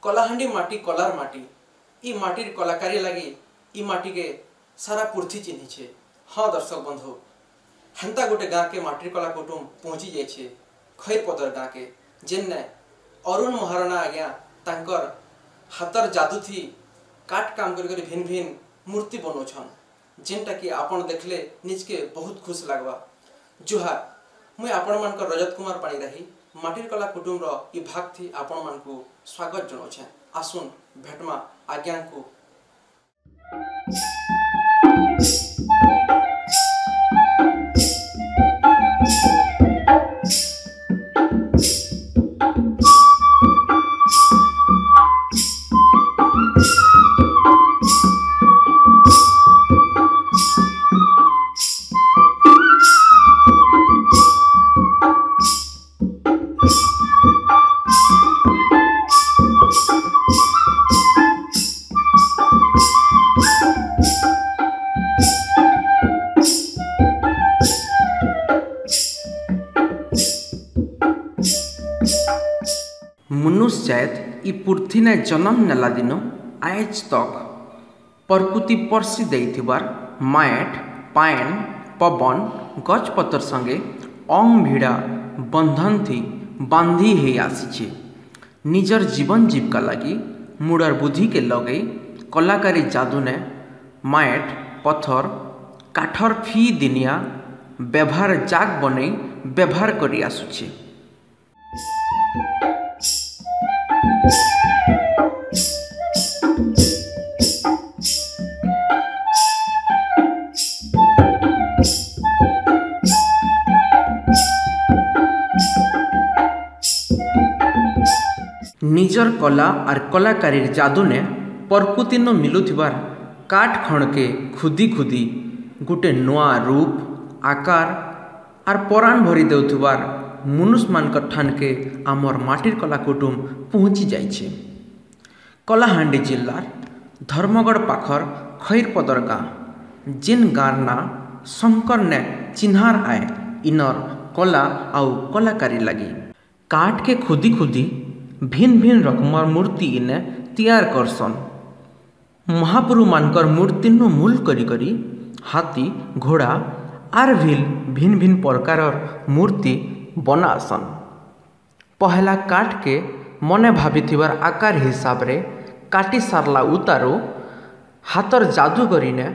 कलाहांडी माटी कलार माटी ई माटीर कलाकारी लगी ई माटी के सारा पृथ्वी चिन्ही छे। हाँ दर्शक बंधु हेन्ता गोटे गाँ के माटीर कला कुटुम पहुँची जाइए खैरपदर गाँ के जेन्ने अरुण महाराणा आज्ञा तांकर हाथर जादू थी काट काम कर भिन्न भिन्न मूर्ति बनौछन जेनटा कि आपण देखले निज के बहुत खुश लगवा। जुहार मुई आपण मान रजत कुमार पाणिग्राही माटीर कला कुटुम इ भाग थी आपण मान को स्वागत जनाऊे। आसुन भेटमा आज्ञा को। मनुष्य जात इ पृथ्वी ने जन्म नेला दिन आज तक प्रकृति परसी देइथिबार माएट पायन पवन गछपतर संगे अंग भिड़ा बंधन थी बांधी हे आसीछे। निजर जीवन जीविका लगी मुडर बुद्धि के लगे कलाकारी जादू ने माएट पत्थर काठर फी दिनिया व्यवहार जाग बने व्यवहार करी आसुछे। निजर कला और कलाकारी जादू ने प्रकृति न मिलुथिबार काठ खण के खुदी खुदी गोटे नुआ रूप आकार और पराण भरी देउथिबार मनुष्य मान ठान के आमर माटीर कला कुटुम पहुँची जाइछे। कलाहांडी जिल्लार धर्मगढ़ पाखर खैरपदर गाँ जिन गाँर ना शंकर ने चिन्हार आए इनर कला आउ कलाकारी लगी काठ के खुदी खुदी भिन्न भिन्न रकमर मूर्ति इने तैयार करसन। महापुरु मानकर मूर्ति नु मूल करी करी हाथी घोड़ा आर भिन्न भिन्न प्रकारर मूर्ति बनासन। पहला काठ के मने भाविथिबार आकार हिसाब रे काटी सारला उतारो हाथर जादू करीने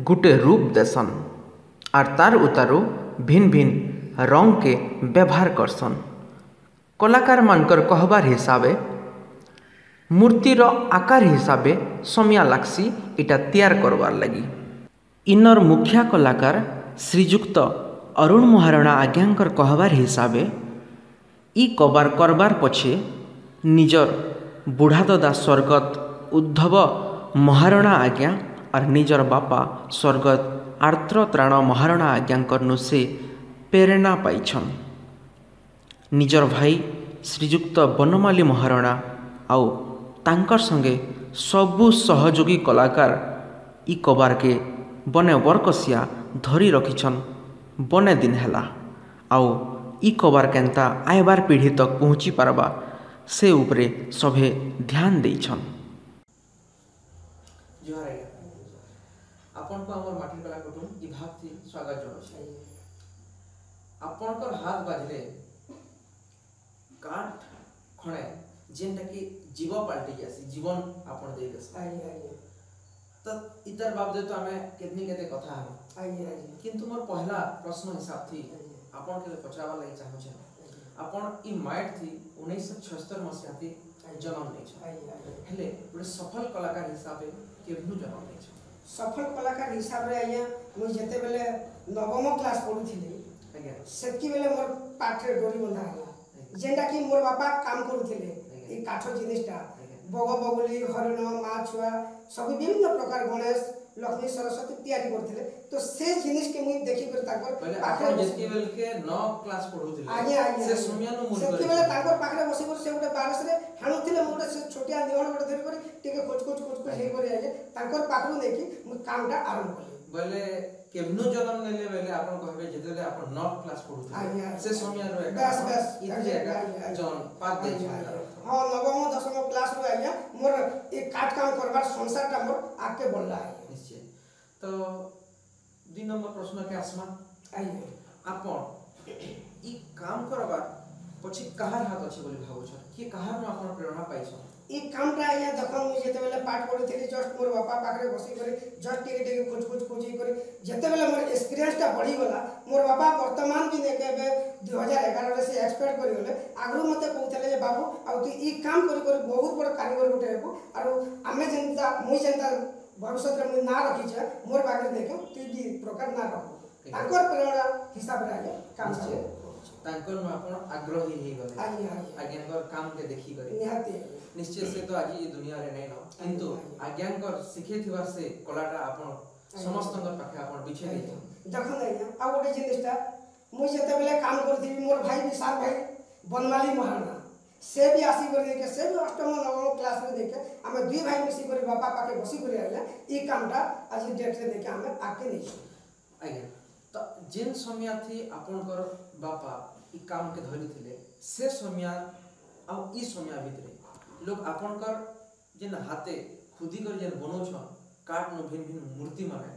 गुटे रूप देसन आर तार उतारो भिन्न भिन्न रंग के व्यवहार करसन। कलाकार मानकर कहबार हिसाबे मूर्तिर आकार हिसाबे समय लागसी इटा तैयार करवार लगी। इनर मुखिया कलाकार श्रीजुक्त अरुण महाराणा आज्ञांकर कहबार हिसाबे इ कबार करबार पछे निजर बुढ़ा दादा स्वर्गत उद्धव महाराणा आज्ञा और निजर बापा स्वर्गत आर्द्रत्राण महाराणा आज्ञांकर नु से प्रेरणा पाइछन। निजर भाई श्रीजुक्त बनमाली महाराणा आउ तांकर संगे सबु सहयोगी कलाकार इ कबार के बने वर्कसिया धरी रखिछन बने दिन हैला आउ इ कबार केन्ता आयबार पीढ़ी तक पहुँची पारबा से उपरे सभे ध्यान देइछन। आपन को हमर माटी कला कुटुम इ भाग थी स्वागत जनाउछे। आपनकर हाथ बाजले काठ खणे जेनटा कि जीव पाल्टी जासी जीवन आपण दे देस तो इतर बाबदे तो हमें कितनी केते कथा हम किंतु मोर पहला प्रश्न हिसाब थी आपण के पचावा लागि चाहू छे आपण ई माइट थी 1976 मसिया थी जन्म नै छ हेले ଗୋଟେ सफल कलाकार हिसाबे केबनु जन्म नै छ। सफल कलाकार हिसाब रे आया मु जते बेले नवम क्लास पढुथिले आज्ञा सेति बेले मोर पाठरे डोरी बंधा हला जेंटा कि मोर बापा काम करूथिले ई काठ जिनिसटा बग बगुली हरिण मा छुआ सब विभिन्न प्रकार गणेश लक्ष्मी सरस्वती तैयारी करथिले तो से जिनिस के मुई देखि कर ताकर पाखरे जेति बेल के 9 क्लास पढुथिले आज्ञा से सुमियानु मूल से बेले ताकर पाखरे बसी कर से गोटे बारस रे हाणुथिले मोटे से छोटिया निवण गोटे धरि कर टिके कोच हे कर आजे ताकर पाखरु देखि मुई कामटा आरंभ करली बोले केवनु जन्म नेले बेले आपण कहबे जेतेले आपण 9 क्लास पढुथिले से समय रो बस इति जगह जन पात दे हाँ नवम दशम क्लास रो आज्ञा मोर ए काट काम करबार संसारटा मोर आके बढ़ला है निश्चय। तो 2 नंबर प्रश्न के आसमा आइए आपण ई काम करबार पछी कहार हाथ अछि बोली भाबुछ कि कहार न आपण प्रेरणा पाइछ ई कामटा आज्ञा जखन मुझे जेते बेले पाठ पढुथिली जस्ट मोर बापा पाखरे बसी करे जस्ट टिके खुच खुची करे जेते बेले मोर एक्सपीरियंसटा बढ़ी गला मोर बापा वर्तमान भी ने केबे 2011 रे से एक्सपेक्ट करि गले आगु मते कहउतले जे बाबू आ तू ई काम करि करि बहुत बड़ कारीगर उठे हेबो आरो आमे जेंता मुई जेंता भविष्य रे मुई ना रखी छ मोर बागे देखे तू भी प्रकार ना रखो ताकर प्रेरणा हिसाब रे आगे काम से तांकर न आपण आग्रही हे गले आज्ञाकर काम के देखि करे निहाती निश्चय से तो आज ये दुनिया रे नै न किंतु आज्ञाकर सिखेथिबा से कलाटा आपण समस्तंकर पाखे आपण बिछे नै देखो नै आ गोटे जिनिसटा मुई जेते बेले काम करथि मोर भाई विशाल भाई बनमाली महाराणा से भी आसी कर देके से भी अष्टम नवम क्लास में देके हमें दुई भाई मिसी कर बापा पाके बसी कर आइला ई कामटा आज डेट रे देके हमें आके नै आज्ञा तो जेन समय थी आपनकर बापा ई काम के धरि थिले से समय आ ई समय भितरे लोग आपनकर जेन हाथे खुदी कर जेन बनोछन काट न भिन्न भिन्न मूर्ति माने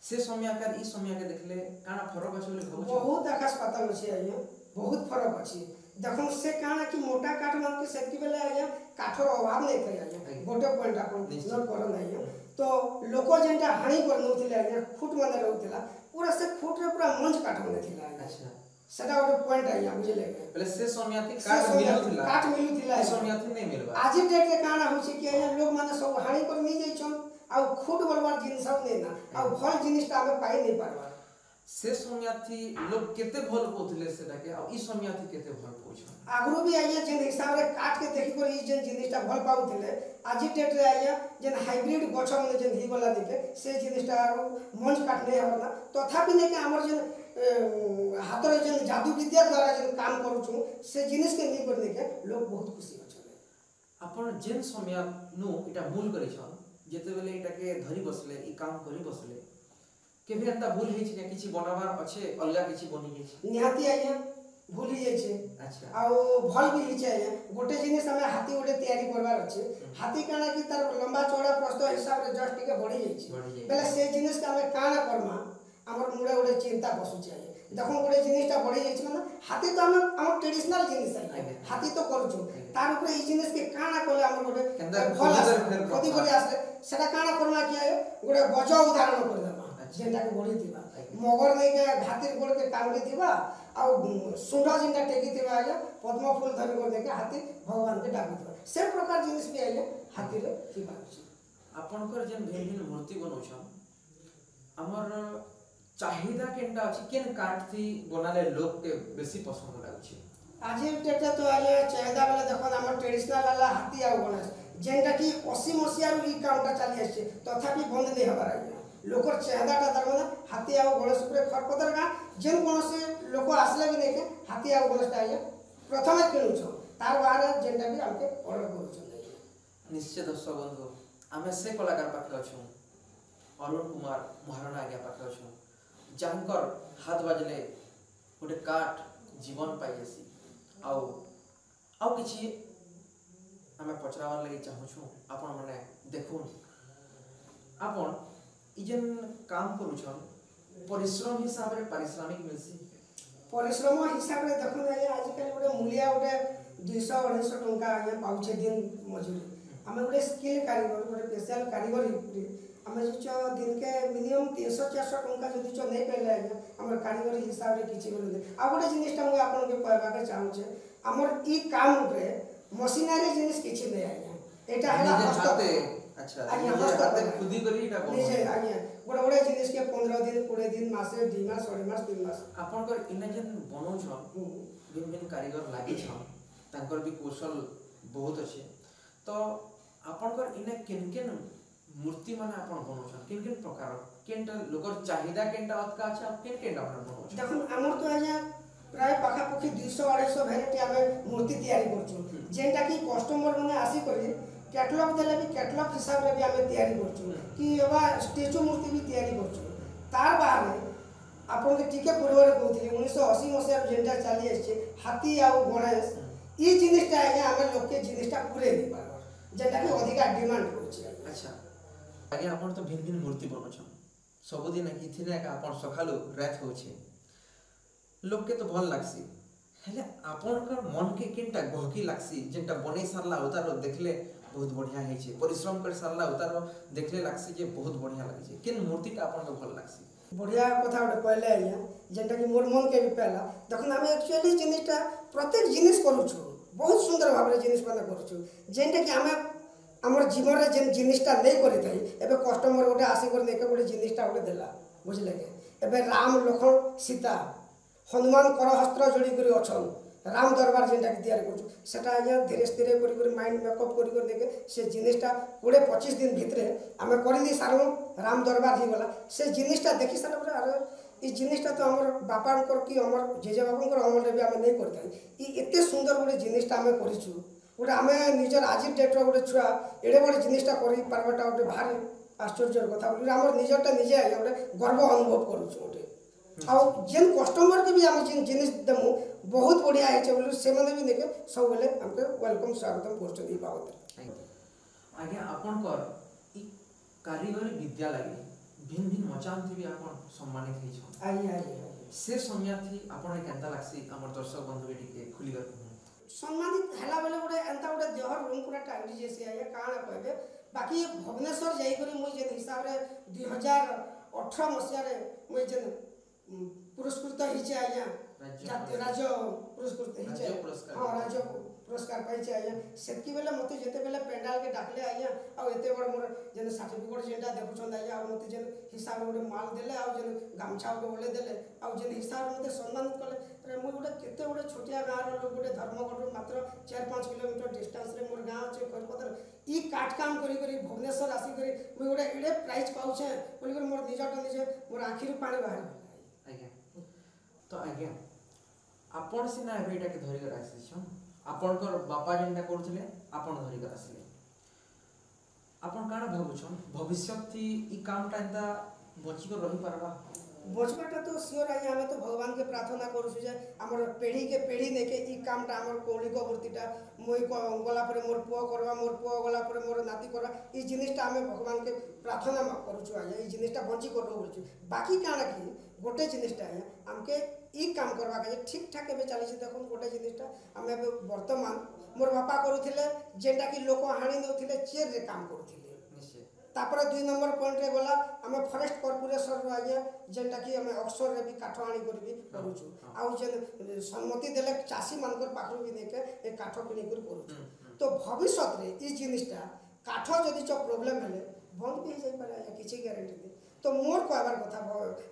से समय कर ई समय के देखले काना फरक अछि बोली भाबुछ बहुत आकाश पाताल अछि आइया बहुत फरक अछि देखो से काना कि मोटा काठ मान के सेति बेले आइया काठर अभाव नै करे आइया गोटे पॉइंट आपन नोट करन आइया तो लोको जेंटा हानि कर नथिले आइया फुट माने रहउतला पूरा से फुट रे पूरा मंच काठ माने थिला अच्छा सेटा गोटे पॉइंट आइया बुझले पहले से समय थी काठ मिलुथिला से समय थी नै मिलबा आज डेट रे काना होछि कि आइया लोग माने सब हानि कर नै जाय छन आ फुट बलवार जिनिस सब नै ना आ भल जिनिसटा हमें पाई नै पारबा से समय थी लोग केते भल पोथले सेटा के आ ई समय थी केते भल पोछ आगु भी आइया जेन हिसाब रे काट के देखि कर ई जेन जिनिसटा भल पाउथिले आज डेट रे आइया जेन हाइब्रिड गछ माने जेन ही वाला देखे से जिनिसटा मंच काट नै हबना तथापि ने के हमर जेन हाथ रे जेन जादू विद्या द्वारा जेन काम करू छु से जिनिस के नै कर देखे लोग बहुत खुशी होछले अपन जेन समय नु इटा मूल करै छ जेते बेले इटा के धरि बसले ई काम करी बसले केबे अंता भूल हेछि ने किछि बनाबार अछि अलगा किछि बनि गेछि निहाती आइया भूल ही जाय छे अच्छा आ भल भी हिचे आइया गोटे जिनिस हमें हाथी गोटे तैयारी करबार अछि हाथी काना कि तार लंबा चौड़ा प्रस्थ हिसाब रे जस्ट टिके बढ़ी जाय छी बेले से जिनिस के हमें काना करमा हमर मुड़े गोटे चिंता बसु छै देखो गोटे जिनिसटा बढ़ी जाय छी माने हाथी तो हम ट्रेडिशनल जिनिस है हाथी तो करू छु तार ऊपर ई जिनिस के काना कोले हमर गोटे भल आसे कथि करे आसे सेटा काना करना कि आयो गोटे गज उदाहरण कर देबा जेंटा के बढ़ी दिबा मगर नै के हाथी गोड़ के कांगड़ी दिबा आ सुंडा जिंदा टेकी दिबा आया पद्म फूल धरि कर देके हाथी भगवान के डाक दिबा से प्रकार जिनिस भी आया हाथी रे की बात छी आपनकर जेन भिन्न भिन्न मूर्ति बनोछ हमर चाहिदा केनटा अछि केन काट थी बनाले लोग के बेसी पसंद लागछि आज डेट तो आया चाहिदा वाला देखो हमर ट्रेडिशनल वाला हाथी आ गणेश जेंटा की 80 मसिया रो ई कामटा चली आछे तथापि बंद नै हबार आया लोकर चाहदाटा तार माने हाथी आ गणेश ऊपर खरपतर का जेन कोनोसी लोक आसले भी देखे हाथी आ गणेशटा आया प्रथमे किनु छ तार बारे जेंटा भी हमके ऑर्डर करू छ निश्चय दर्शक बंधु आमे से कलाकार पाखे अछु अरुण कुमार महाराणा आज्ञा पाखे अछु जानकर हाथ बाजले गोटे काट जीवन पाई आसी आउ किछि आमे पचरावर लागि चाहू छु आपण माने देखुन आपण ई जेन काम करू छन परिश्रम हिसाब रे पारिश्रमिक मिलसी परिश्रम हिसाब रे देखो आज कल गोटे मूल्य गोटे 200-250 टंका आया पाउछे दिन मजूरी हमें गोटे स्किल कारीगर गोटे स्पेशल कारीगर हमें जो दिन के मिनिमम 300-400 टंका जदि जो नहीं पेले आया हमर कारीगर हिसाब रे किछि बोले आ गोटे जिनिसटा मु आपन के कहबा के चाहू छे हमर ई काम रे मशीनरी जिनिस किछि नै आया एटा हला हाथे अच्छा आज्ञा हाथे खुदी करी एटा बोल निजे आज्ञा गोटे गोटे जिनिस के 15 दिन 20 दिन मासे 2 मास 2.5 मास 3 मास आपन कर इने जेन बनो छ भिन्न भिन्न कारीगर लागि छ तांकर भी कौशल बहुत अछि तो आपन कर इने केन केन मूर्ति माने आपन बनो छ केन केन प्रकार केनटा लोकर चाहिदा केनटा अतका अच्छा केन केनटा आपन बनो छ देखो हमर तो आज्ञा प्राय पाखा पखी 200-250 वैरायटी हमें मूर्ति तैयारी करछु जेंटा की कस्टमर माने आसी करी कैटलॉग देले भी कैटलॉग हिसाब रे भी हमें तैयारी करछु कि एबा स्टैचू मूर्ति भी तैयारी करछु तार बारे आपन के टिके पूर्व रे कहउथि 1980 मसिया जेंटा चली आछे हाथी आ गणेश ई जिनिसटा आज्ञा आम लोक जिनिसटा पूरे नहीं पार्बार जेटा कि अधिका डिमांड होची। अच्छा आज्ञा आपण तो भिन्न भिन्न मूर्ति बनौछन सबुदिन किथिने एका आपण सखालु रात होछे लोक के तो भल लागसी हेले आपनकर मन के केनटा गहकी लागसी जेनटा बनै सारला उतार देखले बहुत बढ़िया है छे परिश्रम कर सारला उतार देखले लागसी जे बहुत बढ़िया लागे छे केन मूर्तिटा आपन के भल लागसी बढ़िया कथा उठे कहले आज्ञा जेनटा कि मोर मन के भी पहला देखन हम एक्चुअली जिनिसटा प्रत्येक जिनिस करूछु बहुत सुंदर भाबरे जिनिस माने करूछु जेनटा कि हमें हमर जीवन रे जेन जिनिसटा नै करि थाई एबे कस्टमर गोटे आसी कर नेके गोटे जिनिसटा गोटे देला बुझले के एबे राम लखन सीता हनुमान कर हस्त्र जोड़ी करी अछन राम दरबार जेनटा कि तैयार करछु सेटा आज्ञा धीरे धीरे करी माइंड मेकअप करी देके से जिनिसटा 20-25 दिन भितरे आमे करि दी सारु राम दरबार ही गला से जिनिसटा देखि सारा पर अरे ई जिनिसटा तो हमर बापांकर कि हमर जेजे बापांकर अमल रे भी आमे नै करथाई ई एते सुंदर गोटे जिनिसटा आमे करिछु गोटे आमे निजर आज डेट रो गोटे छुआ एडे बड़े जिनिसटा करि पारबाटा गोटे भारी आश्चर्यर कथा बोली हमर निजरटा निजे आज्ञा गोटे गर्व अनुभव करूछु गोटे आ जेन कस्टमर के भी हम जिन जिनिस देमु बहुत बढ़िया है बोलू से माने भी देखे सब बेले हमके वेलकम स्वागतम करछन ई बाबत आज्ञा आपनकर ई कारीगरी विद्या लागि भिन्न भिन्न मचान थी भी आपन सम्मानित हे छ आई से समय थी आपन केनता लागसी हमर दर्शक बंधु बेटी के खुली कर सम्मानित हला बेले गोटे एंता गोटे देहर रूम पूरा टांगी जेसी आया काना कहबे बाकी भुवनेश्वर जाई करी मुई जे हिसाब रे 2018 मसिया रे मुई जे पुरस्कृत हिचे आया जातीय राज्य पुरस्कृत हिचे हां राज्य पुरस्कार पाइছে आया सेति बेले मते जेते बेले पेंडाल के डाकले आया आ एते बड़ मोर जेन सर्टिफिकेट जेटा देखुछन आया आ मते जेन हिसाब गोटे माल देले आ जेन गामछा गोटे बोले देले आ जेन हिसाब मते सम्मानित कले रे मु गोटे केते गोटे छोटिया गां रो लोग गोटे धर्मगढ़ मात्र 4-5 किलोमीटर डिस्टेंस रे मोर गां छै करपदर ई काट काम करी करी भुवनेश्वर आसी करी मु गोटे एडे प्राइज पाउछे बोली कर मोर निजट निजे मोर आखिर पानी बाहर आज्ञा तो आज्ञा आपण सिना एबेटा के धरि कर आसी छ आपनकर बापा जेनटा करथिले आपन धरि कर आसीले आपन काना भाबुछन भविष्य थी ई कामटा एंता बची कर रही पारबा बचबाटा तो सियोर आइ हमें तो भगवान के प्रार्थना करूछु जे हमर पीढ़ी के पीढ़ी नेके ई कामटा हमर कौलिक वृत्तिटा मोई गला पर मोर पुआ करवा मोर पुआ गला पर मोर नाती करवा ई जिनिसटा हमें भगवान के प्रार्थना करूछु आइ ई जिनिसटा बंची करबो बोलछु बाकी काना की गोटे जिनिसटा है हमके ई काम करबा के ठीक ठाक एबे चली छै देखो गोटे जिनिसटा हमें वर्तमान मोर बापा करूथिले जेंटा की लोक हाणी नउथिले चेर रे काम करूथिले तापर 2 नंबर पॉइंट रे गला हमें फॉरेस्ट कॉर्पोरेशन रो आज्ञा जेंटा की हमें अक्सर रे भी काठ आनी करबी करूछु आ जेन सम्मति देले चासी मानकर पाखरु भी नेके ए काठ किनी कर करूछु तो भविष्य रे ई जिनिसटा काठ जदी जो प्रॉब्लम हेले बंद भी जाई पारे या किछि गारंटी दे तो मोर कहबार कथा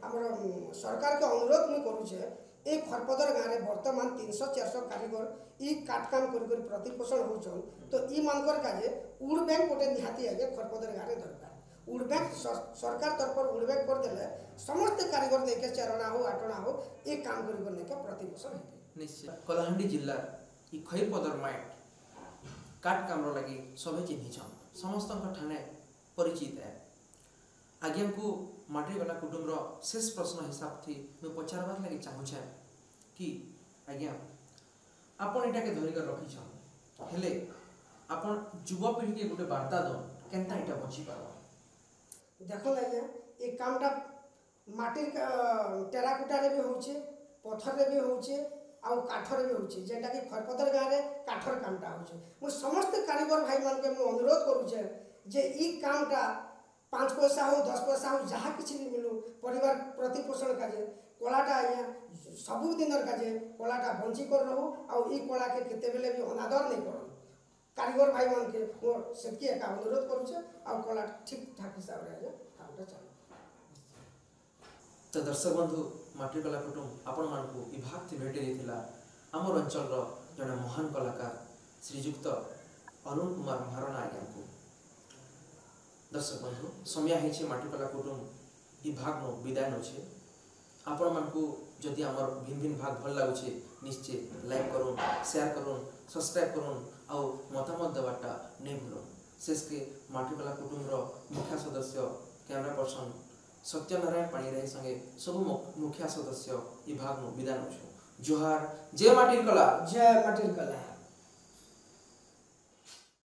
हमर सरकार के अनुरोध में करू छे ए खरपदर गाँ रे वर्तमान 300-400 कारीगर ई काट काम कर प्रतिपोषण होछन तो ई मानकर काजे उड़ बैंक गोटे निहाती आगे खरपदर गाँ रे दरकार उड़ बैंक सरकार तरफ उड़ बैंक कर देले समस्त कारीगर नेके चरणा हो आटना हो ए काम कर नेके प्रतिपोषण हेते निश्चय कलाहांडी जिल्ला ई खैरपदर माइट काट काम रो लागि सबै चिन्हि छन समस्त ठाणे परिचित है आज्ञा को माटी वाला कुटुंब रो शेष प्रश्न हिसाब थी मैं पचारबार लागि चाहू छे कि आज्ञा आपण एटा के धरि कर रखी छ हेले आपण युवा पीढ़ी के गोटे वार्ता दो केनता एटा बची पारो देखो आज्ञा ए कामटा माटी टेराकोटा रे भी होचे पत्थर रे भी होचे आ काठर भी होचे जेटा कि खरपदर गाँ रे काठर कामटा होचे मु समस्त कारीगर भाई मान के मु अनुरोध करू छे जे ई कामटा 5 पैसा हो 10 पैसा हो जहाँ किसी भी मिलू परिवार प्रतिपोषण काजे कलाटा आज्ञा सबु दिन काजे कलाटा बंची कर रहू आ ई कला के केते बेले भी अनादर नहीं करो कारीगर भाई मान के मोर सेतकी एका अनुरोध करू छे आ कला ठीक ठाक हिसाब रे कामटा चल तो दर्शक बंधु माटी कला कुटुंब आपण मान को विभाग थी भेटे देथिला हमर अंचल रो जने महान कलाकार श्रीयुक्त अरुण कुमार महाराणा आज्ञा को दर्शक बंधु समय है माटी कला कुटुंब भाग नो विदाय नौ आपण मान को जदि आमर भिन्न भिन्न भाग भल लगुचे निश्चय लाइक करूँ शेयर करूँ सब्सक्राइब करूँ आ मतामत देवाटा नहीं भूलूँ शेष के माटी कला कुटुंब मुखिया सदस्य कैमरा पर्सन सत्यनारायण पाणिग्राही संगे सब मुखिया सदस्य भाग नो विदाय नौ जोहार जय माटी कला जय माटी कला।